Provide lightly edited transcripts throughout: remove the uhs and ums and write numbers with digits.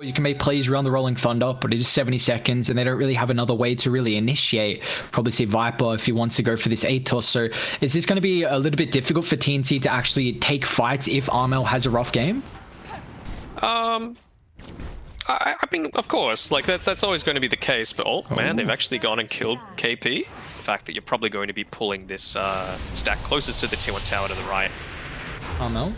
You can make plays around the Rolling Thunder, but it is 70 seconds and they don't really have another way to really initiate. Probably see Viper if he wants to go for this ATOS. So is this going to be a little bit difficult for TNC to actually take fights if Armel has a rough game? I mean, of course, like that's always going to be the case, but oh man, they've actually gone and killed KP. The fact that you're probably going to be pulling this stack closest to the T1 tower to the right. Armel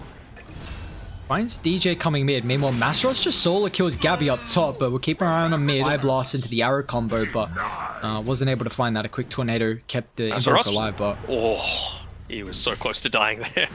finds DJ coming mid. Meanwhile, Masros just solo kills Gabby up top, but we'll keep our eye on mid. I blast into the arrow combo, but wasn't able to find that. A quick tornado kept the Invoke alive, but oh, he was so close to dying there.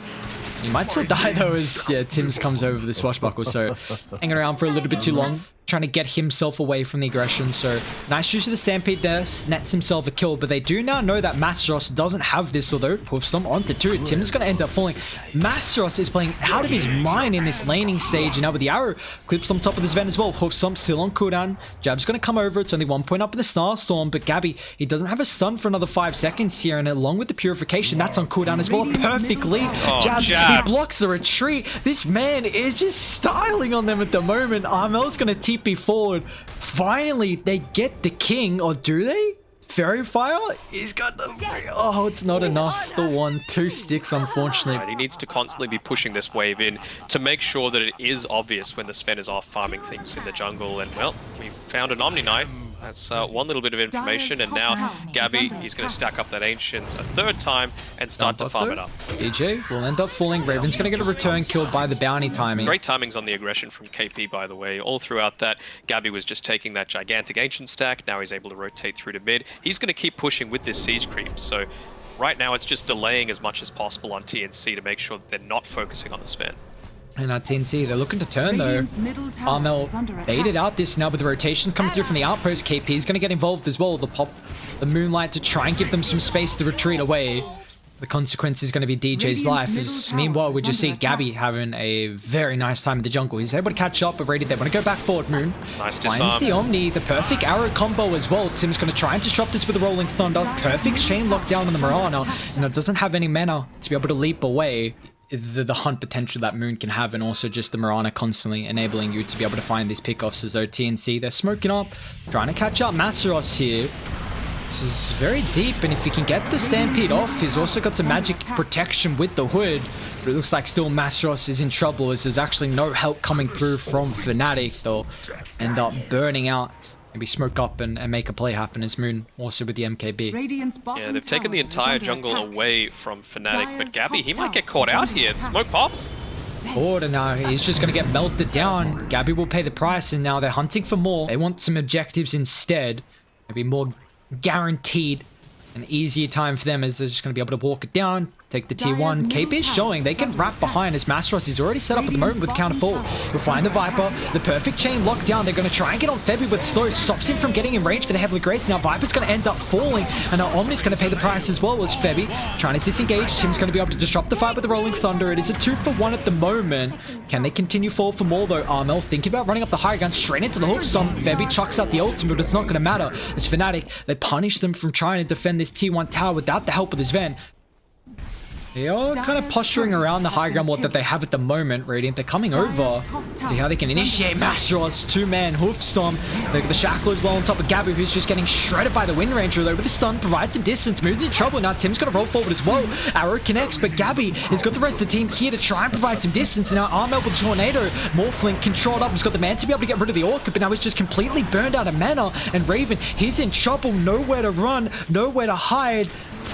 He might still die though, as Tims comes over the swashbuckle. So hanging around for a little bit too long, trying to get himself away from the aggression. So nice use of the Stampede there, nets himself a kill, but they do now know that Masros doesn't have this, although Hoofstorm onto 2. Tim's going to end up falling. Masros is playing out of his mind in this laning stage, and now with the arrow clips on top of this event as well. Hoofstorm still on cooldown. Jab's going to come over. It's only 1 point up in the Starstorm, but Gabby, he doesn't have a stun for another 5 seconds here, and along with the Purification, that's on cooldown as well. Perfectly. Jabs. He blocks the retreat. This man is just styling on them at the moment. Armel's going to TP forward. Finally, they get the king, or do they? Fairy Fire? He's got the... Oh, it's not enough. The 1-2 sticks, unfortunately. Right, he needs to constantly be pushing this wave in to make sure that it is obvious when the Sven is off farming things in the jungle. And, well, we found an Omni Knight. That's one little bit of information, and now Gabby is going to stack up that Ancients a 3rd time and start to farm it up. DJ will end up falling. Raven's going to get a return kill by the bounty timing. Great timings on the aggression from KP, by the way. All throughout that, Gabby was just taking that gigantic Ancient stack. Now he's able to rotate through to mid. He's going to keep pushing with this siege creep, so right now it's just delaying as much as possible on TNC to make sure that they're not focusing on the Sven. And at TNC, they're looking to turn though. Armel baited out this now with the rotations coming through from the outpost. KP is going to get involved as well. The Moonlight to try and give them some space to retreat away. The consequence is going to be DJ's life. Meanwhile, we just see Gabby having a very nice time in the jungle. He's able to catch up, but rated. They want to go back forward. Moon nice finds the Omni, the perfect arrow combo as well. Tim's going to try and disrupt this with the Rolling Thunder. Perfect chain lockdown on the Mirana, and it doesn't have any mana to be able to leap away. The hunt potential that Moon can have, and also just the Mirana constantly enabling you to be able to find these pickoffs. As though TNC, they're smoking up, trying to catch up Masros here. This is very deep, and if he can get the Stampede off, he's also got some magic protection with the hood. But it looks like still Masros is in trouble, as there's actually no help coming through from Fnatic. They'll end up burning out. Maybe smoke up and make a play happen as Moon also with the MKB. Yeah, they've taken the entire jungle away from Fnatic, but Gabby, he might get caught out here. The smoke pops. Forward, now he's just going to get melted down. Gabby will pay the price, and now they're hunting for more. They want some objectives instead. Maybe more guaranteed. An easier time for them, as they're just going to be able to walk it down, take the T1. KP is showing they can wrap behind, as Masros is already set up at the moment with counter forward. He'll find the Viper, the perfect chain locked down. They're going to try and get on Febby with slow, stops him from getting in range for the Heavenly Grace. Now Viper's going to end up falling, and now Omni's going to pay the price as well, as Febby trying to disengage. Tim's going to be able to disrupt the fight with the Rolling Thunder. It is a 2-for-1 at the moment. Can they continue forward for more though? Armel thinking about running up the high ground straight into the hook stomp. Febby chucks out the ultimate, but it's not going to matter. As Fnatic, they punish them from trying to defend this T1 tower without the help of this Ven. They are kind of posturing around the high ground wall that they have at the moment, Radiant. They're coming over. See how they can initiate Masros, 2-man Hoofstorm. They got the Shackle as well on top of Gabby, who's just getting shredded by the Wind Ranger, though with the stun, provides some distance, moves in trouble. Now Tim's going to roll forward as well. Arrow connects, but Gabby has got the rest of the team here to try and provide some distance. And now Armel with the Tornado, Morphling controlled up, has got the man to be able to get rid of the Orchid, but now he's just completely burned out of mana. And Raven, he's in trouble, nowhere to run, nowhere to hide.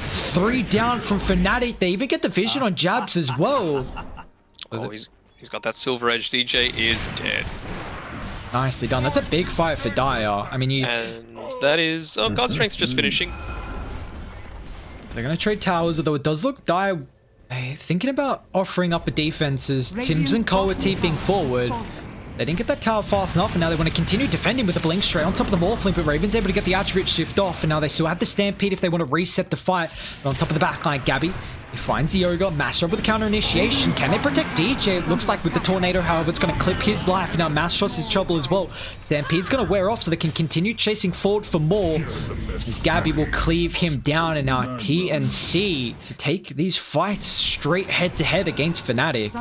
It's 3 down from Fnatic. They even get the vision on Jabs as well. Oh, he's got that Silver Edge. DJ is dead. Nicely done. That's a big fight for Dire. I mean, And that is... Oh, God Strength's just finishing. They're going to trade towers, although it does look Dire thinking about offering up a defense as Tims and Cole are TPing forward. They didn't get that tower fast enough, and now they want to continue defending with a blink straight on top of the Morphling, but Raven's able to get the attribute shift off, and now they still have the Stampede if they want to reset the fight. But on top of the backline, Gabby He finds the Yoga, Mastros with the counter initiation. Can they protect DJ? It looks like with the Tornado, however, it's going to clip his life. Now Mastros is trouble as well. Stampede's going to wear off so they can continue chasing forward for more. As Gabby will cleave him down, and now TNC to take these fights straight head to head against Fnatic.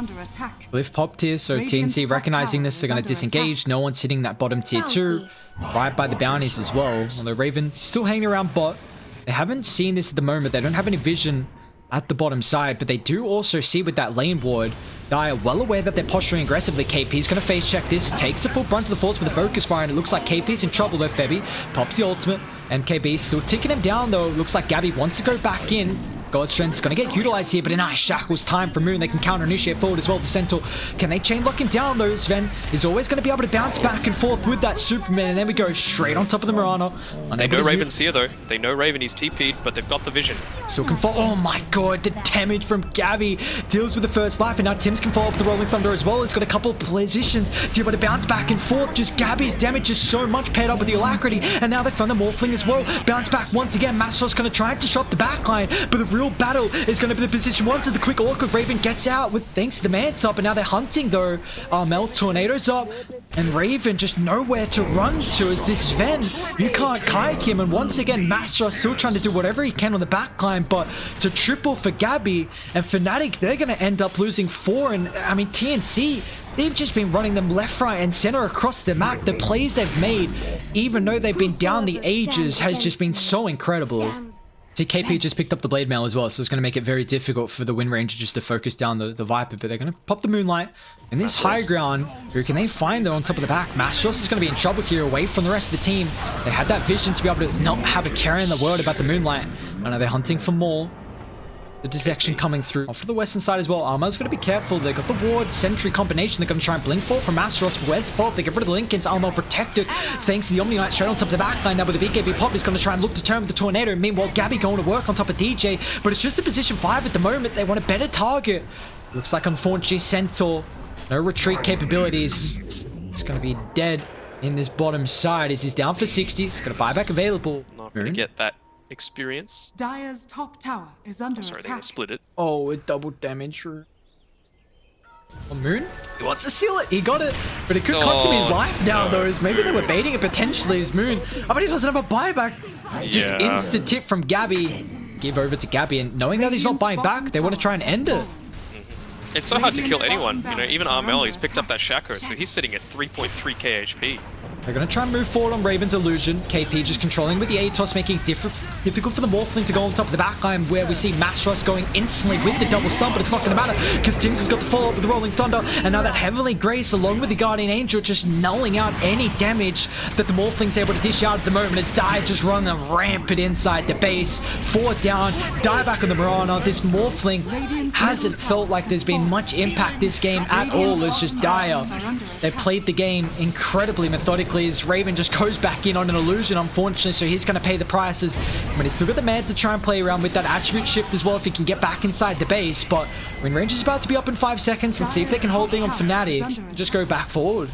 Glyph popped here, so TNC recognizing this, they're going to disengage. No one's hitting that bottom tier 2. Right by the bounties as well. Although Raven still hanging around bot. They haven't seen this at the moment. They don't have any vision at the bottom side, but they do also see with that lane ward. They are well aware that they're posturing aggressively. KP's going to face check this, takes the full brunt of the force with a focus fire, and it looks like KP's in trouble though. Febby pops the ultimate, and KB still ticking him down though. Looks like Gabby wants to go back in. God Strength's going to get utilized here, but a nice shackles time from Moon. They can counter initiate forward as well. The Centaur, can they chain lock him down though? Sven is always going to be able to bounce back and forth with that Superman, and then we go straight on top of the Mirana. They know Raven's here though. They know Raven, he's TP'd, but they've got the vision. Still can fall. Oh my god, the damage from Gabby deals with the first life, and now Tim's can follow up the Rolling Thunder as well. He's got a couple of positions to be able to bounce back and forth. Just Gabby's damage is so much paired up with the Alacrity, and now they found the Morphling as well. Bounce back once again. Mastros going to try and disrupt the backline, but the real battle is going to be the position once as the quick orc of Raven gets out with thanks to the Mance up, and now they're hunting though. Mel Tornado's up, and Raven just nowhere to run to as this Sven. You can't kite him, and once again Mastros still trying to do whatever he can on the backline, but to triple for Gabby and Fnatic, they're going to end up losing 4. And I mean TNC, they've just been running them left, right, and center across the map. The plays they've made, even though they've been down the ages, has just been so incredible. See, KP just picked up the Blade Mail as well, so it's going to make it very difficult for the Wind Ranger just to focus down the Viper, but they're going to pop the Moonlight. In this high ground, who can they find though on top of the back? Mastros is going to be in trouble here, away from the rest of the team. They had that vision to be able to not have a care in the world about the Moonlight. I know they're hunting for more. The detection coming through off to the western side as well. Arma's going to be careful. They got the ward sentry combination. They're going to try and blink forward from Mastros. Where's the fault? They get rid of the Lincolns. Arma protected thanks to the Omni Knight straight on top of the backline. Now with the BKB pop, he's going to try and look to turn with the Tornado. Meanwhile, Gabby going to work on top of DJ, but it's just a position 5 at the moment. They want a better target. Looks like unfortunately Centaur, no retreat capabilities. It's going to be dead in this bottom side as he's down for 60. He's got a buyback available. Not going to get that experience. Dire's top tower is under Sorry, attack. they're going to split it. Oh, it double damage. On Moon? He wants to seal it. He got it. But it could cost him his life now, though. As maybe they were baiting it potentially as Moon. I mean, he doesn't have a buyback. Just instant tip from Gabby. Give over to Gabby. And knowing that he's not buying back, they want to try and end it. It's so hard to kill anyone. You know, even Armel, he's picked up that Shaco, so he's sitting at 3.3k HP. They're going to try and move forward on Raven's illusion. KP just controlling with the ATOS, making it difficult for the Morphling to go on top of the backline, where we see Mastros going instantly with the double stun, but it's not going to matter because Tim's has got the follow-up with the Rolling Thunder, and now that Heavenly Grace along with the Guardian Angel just nulling out any damage that the Morphling's able to dish out at the moment as Die just running rampant inside the base. 4 down, Die back on the Mirana. This Morphling hasn't felt like there's been much impact this game at all. It's just Dire. They played the game incredibly methodically as Raven just goes back in on an illusion, unfortunately, so he's going to pay the prices. But he's still got the man to try and play around with that attribute shift as well if he can get back inside the base. But when Ranger's about to be up in 5 seconds, and see if they can hold thing on Fnatic, just go back forward.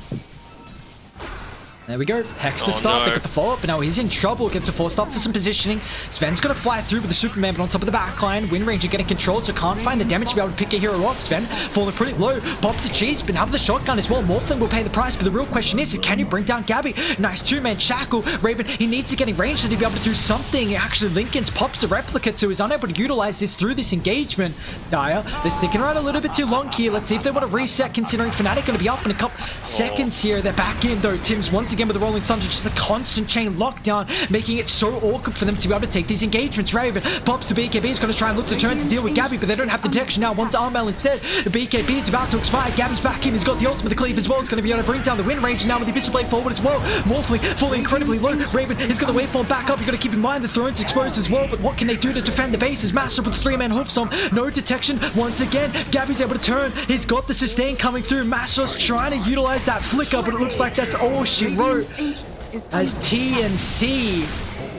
There we go. Hex to start. They got the follow-up, but now he's in trouble. Gets a forced up for some positioning. Sven's going to fly through with the Superman, but on top of the backline. Wind Ranger getting controlled, so can't find the damage to be able to pick a hero off. Sven falling pretty low. Pops the cheese, but now with the shotgun as well. Morphling will pay the price, but the real question is can you bring down Gabby? Nice 2-man shackle. Raven, he needs to get in range to be able to do something. Actually, Lincoln's pops the replicate, so he's unable to utilize this through this engagement. Dire, they're sticking around a little bit too long here. Let's see if they want to reset, considering Fnatic going to be up in a couple seconds here. They're back in, though. Tim's once again with the Rolling Thunder, just a constant chain lockdown, making it so awkward for them to be able to take these engagements. Raven pops the BKB, is going to try and look to turn to deal with Gabby, but they don't have the detection now. Once Armel instead, the BKB is about to expire. Gabby's back in, he's got the ultimate, the cleave as well. He's going to be able to bring down the Wind Ranger now with the Abyssal Blade forward as well. Morphling falling incredibly low. Raven is going to wait for him back up. You've got to keep in mind the throne's exposed as well, but what can they do to defend the base? Is Master with 3-man hoofs on, no detection. Once again, Gabby's able to turn. He's got the sustain coming through. Master's trying to utilize that flicker, but it looks like that's all she wrote. As TNC,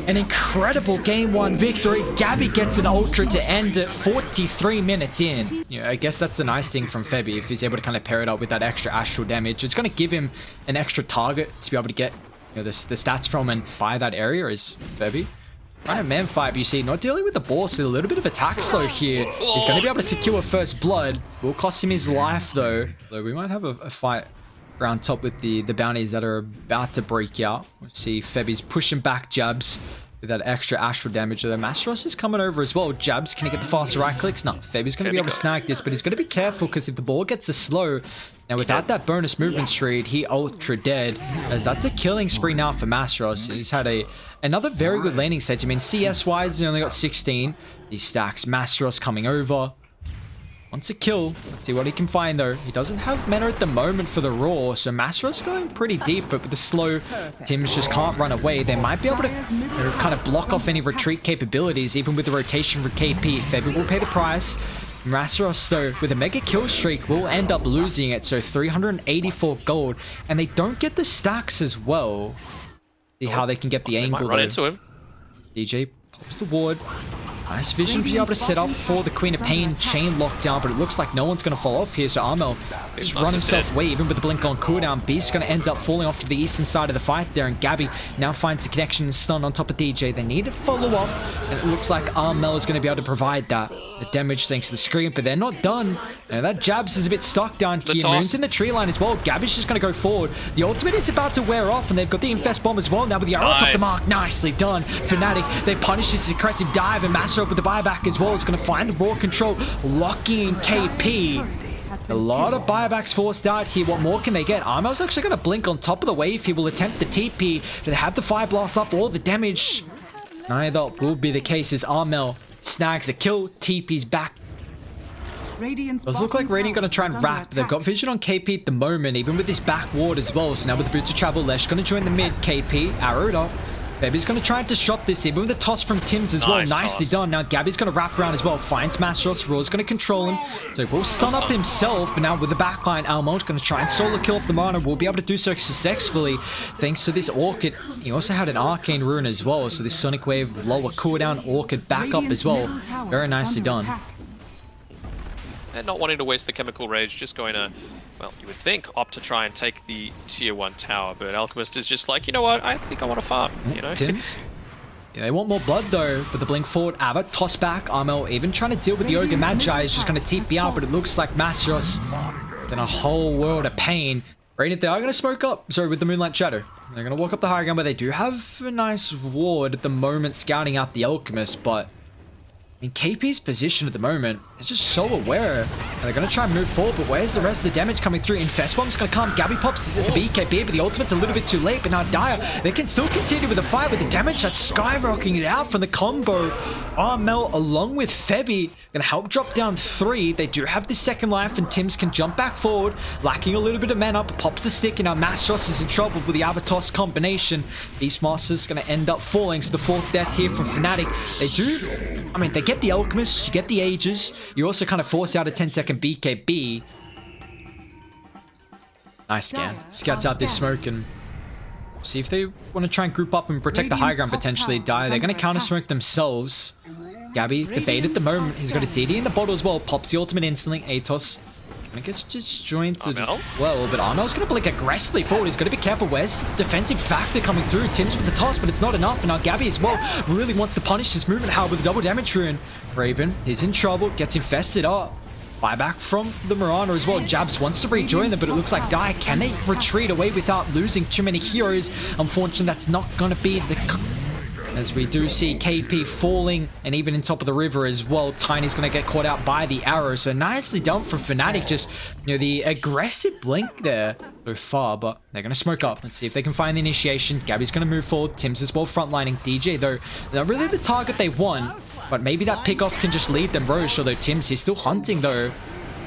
an incredible game 1 victory. Gabby gets an ultra to end it 43 minutes in. You know, I guess that's the nice thing from Febby. If he's able to kind of pair it up with that extra astral damage, it's going to give him an extra target to be able to get, you know, the stats from and buy that area is Febby. Trying to man fight, but you see, not dealing with the ball, so a little bit of attack slow here. He's going to be able to secure first blood. Will cost him his life, though. So we might have a fight around top with the bounties that are about to break out. We'll see Febi's pushing back jabs with that extra astral damage. Though Masteros is coming over as well. Jabs, can he get the faster right clicks? No, Febi's going to be able to snag this, but he's going to be careful because if the ball gets a slow, now without that bonus movement speed, he ultra dead, as that's a killing spree now for Masteros. He's had another very good landing stage. I mean, CS wise, he only got 16. He stacks Masteros coming over. Wants a kill. Let's see what he can find though. He doesn't have mana at the moment for the raw, so Masteros going pretty deep, but with the slow, Tims just can't run away. They might be able to kind of block off any retreat capabilities, even with the rotation for KP. Febi will pay the price. Masteros, though, with a mega kill streak, will end up losing it, so 384 gold, and they don't get the stacks as well. See how they can get the angle. Might run into him. DJ pops the ward. Nice vision to be able to set up for the Queen of Pain chain lockdown, but it looks like no one's going to fall off here, so Armel just run himself away, even with the blink on cooldown. Beast's going to end up falling off to the eastern side of the fight there, and Gabby now finds the connection and stun on top of DJ. They need to follow up, and it looks like Armel is going to be able to provide that. The damage thanks to the screen, but they're not done. And that Jabs is a bit stuck down here. Moon's in the tree line as well. Gabby's just going to go forward. The ultimate is about to wear off, and they've got the Infest Bomb as well. Now with the arrow off the mark. Nicely done. Fnatic, they punish this aggressive dive, and Master up with the buyback as well. Is going to find raw control, locking in KP. A lot of buybacks forced out here. What more can they get? Armel's actually going to blink on top of the wave. He will attempt the TP. Do they have the fire blast up? All the damage. Neither will be the case as Armel snags a kill. TP's back. Does look like Radiant going to try and wrap. They've got vision on KP at the moment, even with this back ward as well. So now with the boots of travel, Lesh going to join the mid. KP arrowed up. Baby's going to try and disrupt this, even with the toss from Tims as well. Nicely done. Now Gabby's going to wrap around as well. Finds Masteros. Raw's going to control him. So he will stun up himself. But now with the backline, Almon's going to try and solo kill off the mana. Will be able to do so successfully thanks to this Orchid. He also had an Arcane Rune as well. So this Sonic Wave, lower cooldown, Orchid back up as well. Very nicely done. And not wanting to waste the Chemical Rage, just going to, well, you would think, opt to try and take the tier 1 tower, but Alchemist is just like, you know what, I think I want to farm, you know? Tims. Yeah, they want more blood though, but the blink forward, Abbott, toss back, Armel, even trying to deal with the Ogre Magi is just going to TP out, but it looks like Masteros is in a whole world of pain. Radiant, they are going to smoke up, sorry, with the Moonlight Shadow. They're going to walk up the high ground, but they do have a nice ward at the moment scouting out the Alchemist, but I mean, KP's position at the moment is just so aware. And they're going to try and move forward, but where's the rest of the damage coming through? Infest Bomb's going to come. Gabby pops the BKB, but the ultimate's a little bit too late. But now Dire, they can still continue with the fight with the damage that's skyrocketing it out from the combo. Armel along with Febi going to help drop down 3. They do have the second life, and Tims can jump back forward, lacking a little bit of mana, but pops the stick, and now Masteros is in trouble with the Avatos combination. Beastmaster's going to end up falling, so the 4th death here from Fnatic. They do, I mean, they get the Alchemist, you get the Ages, you also kind of force out a 10-second BKB. Nice scan. Scouts out this smoke and see if they want to try and group up and protect the high ground potentially. Die. They're going to counter smoke themselves. Gabby, the bait at the moment. He's got a DD in the bottle as well. Pops the ultimate instantly. Atos. I gets disjointed well, but Armel's going to blink aggressively forward. He's got to be careful. Where's the defensive factor coming through? Tims with the toss, but it's not enough. And now Gabby as well really wants to punish this movement. How with the double damage rune. Raven, he's in trouble. Gets infested up. Buyback from the Mirana as well. Jabs wants to rejoin them, but it looks like Dire, can they retreat away without losing too many heroes? Unfortunately, that's not going to be the... As we do see KP falling, and even in top of the river as well. Tiny's going to get caught out by the arrow. So nicely done from Fnatic. Just, you know, the aggressive blink there so far, but they're going to smoke up. Let's see if they can find the initiation. Gabby's going to move forward. Tims as well frontlining. DJ, though, not really the target they want, but maybe that pickoff can just lead them Roche. Although Tims, he's still hunting, though.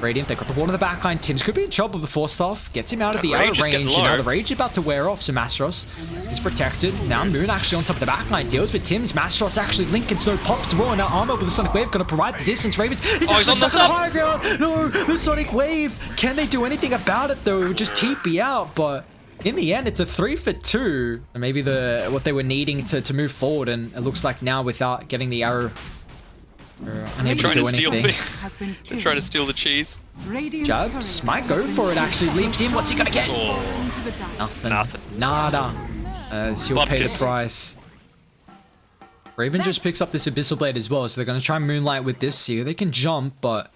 Radiant, they got the ward on the backline. Tims could be in trouble with the force off. Gets him out of the arrow range. And now the rage is about to wear off. So Masteros is protected. Now Moon actually on top of the backline deals with Tims. Masteros actually Lincoln Snow pops the roll. Now Armor with the Sonic Wave going to provide the distance. Ravens is actually stuck on the high ground. No, the Sonic Wave. Can they do anything about it though? Just TP out, but in the end, it's a 3 for 2. And maybe what they were needing to move forward. And it looks like now without getting the arrow, unable trying to do steal anything. things. They're trying to steal the cheese. Jabs might go for it actually. Leaps in. What's he gonna get? Nothing. Nothing. Nada. He'll pay the price. Raven just picks up this Abyssal Blade as well, so they're going to try and Moonlight with this here. They can jump, but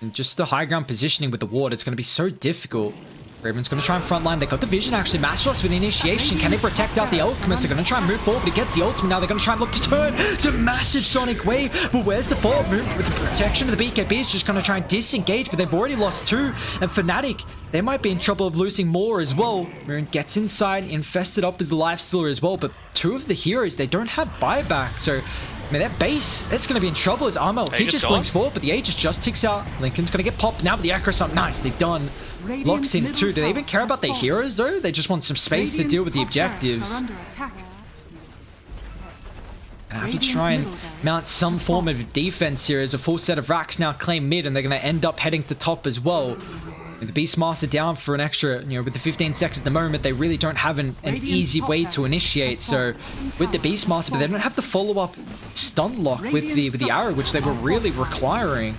in just the high ground positioning with the ward, it's going to be so difficult. Raven's going to try and frontline. They got the vision actually. Masteros with the initiation. Can they protect out the Alchemist? They're going to try and move forward, but he gets the ultimate now. They're going to try and look to turn to massive Sonic Wave. But where's the follow-up move with the protection of the BKB? It's just going to try and disengage, but they've already lost 2. And Fnatic, they might be in trouble of losing more as well. Moon gets inside, infested up as the Lifestealer as well, but 2 of the heroes, they don't have buyback. So I mean, that base, that's going to be in trouble as Armel. He just blinks forward, but the Aegis just ticks out. Lincoln's going to get popped now, but the Echo's up. Nicely done. Locks in 2. Do they even care about their heroes, though? They just want some space to deal with the objectives. And have to try and mount some form of defense here as a full set of racks now claim mid, and they're going to end up heading to top as well. With the Beastmaster down for an extra, with the 15 seconds at the moment, they really don't have an easy way to initiate. So with the Beastmaster, but they don't have the follow-up stun lock with the arrow, which they were really requiring.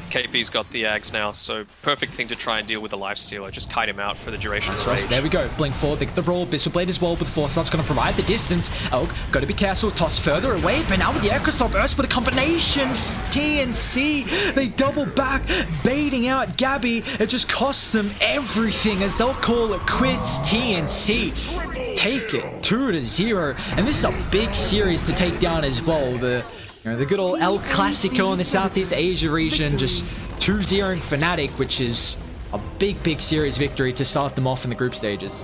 KP's got the Ags now, so perfect thing to try and deal with the Lifestealer. Just kite him out for the duration of the rage. There we go. Blink forward. They get the roll. Abyssal Blade as well, but Force Up's going to provide the distance. Elk, got to be careful. Toss further away, but now with the Echo Stop Burst, but a combination. TNC, they double back, baiting out Gabby. It just costs them everything as they'll call it quits. TNC take it 2-0, and this is a big series to take down as well. The good old El Clasico in the Southeast Asia region, just 2-0ing Fnatic, which is a big series victory to start them off in the group stages.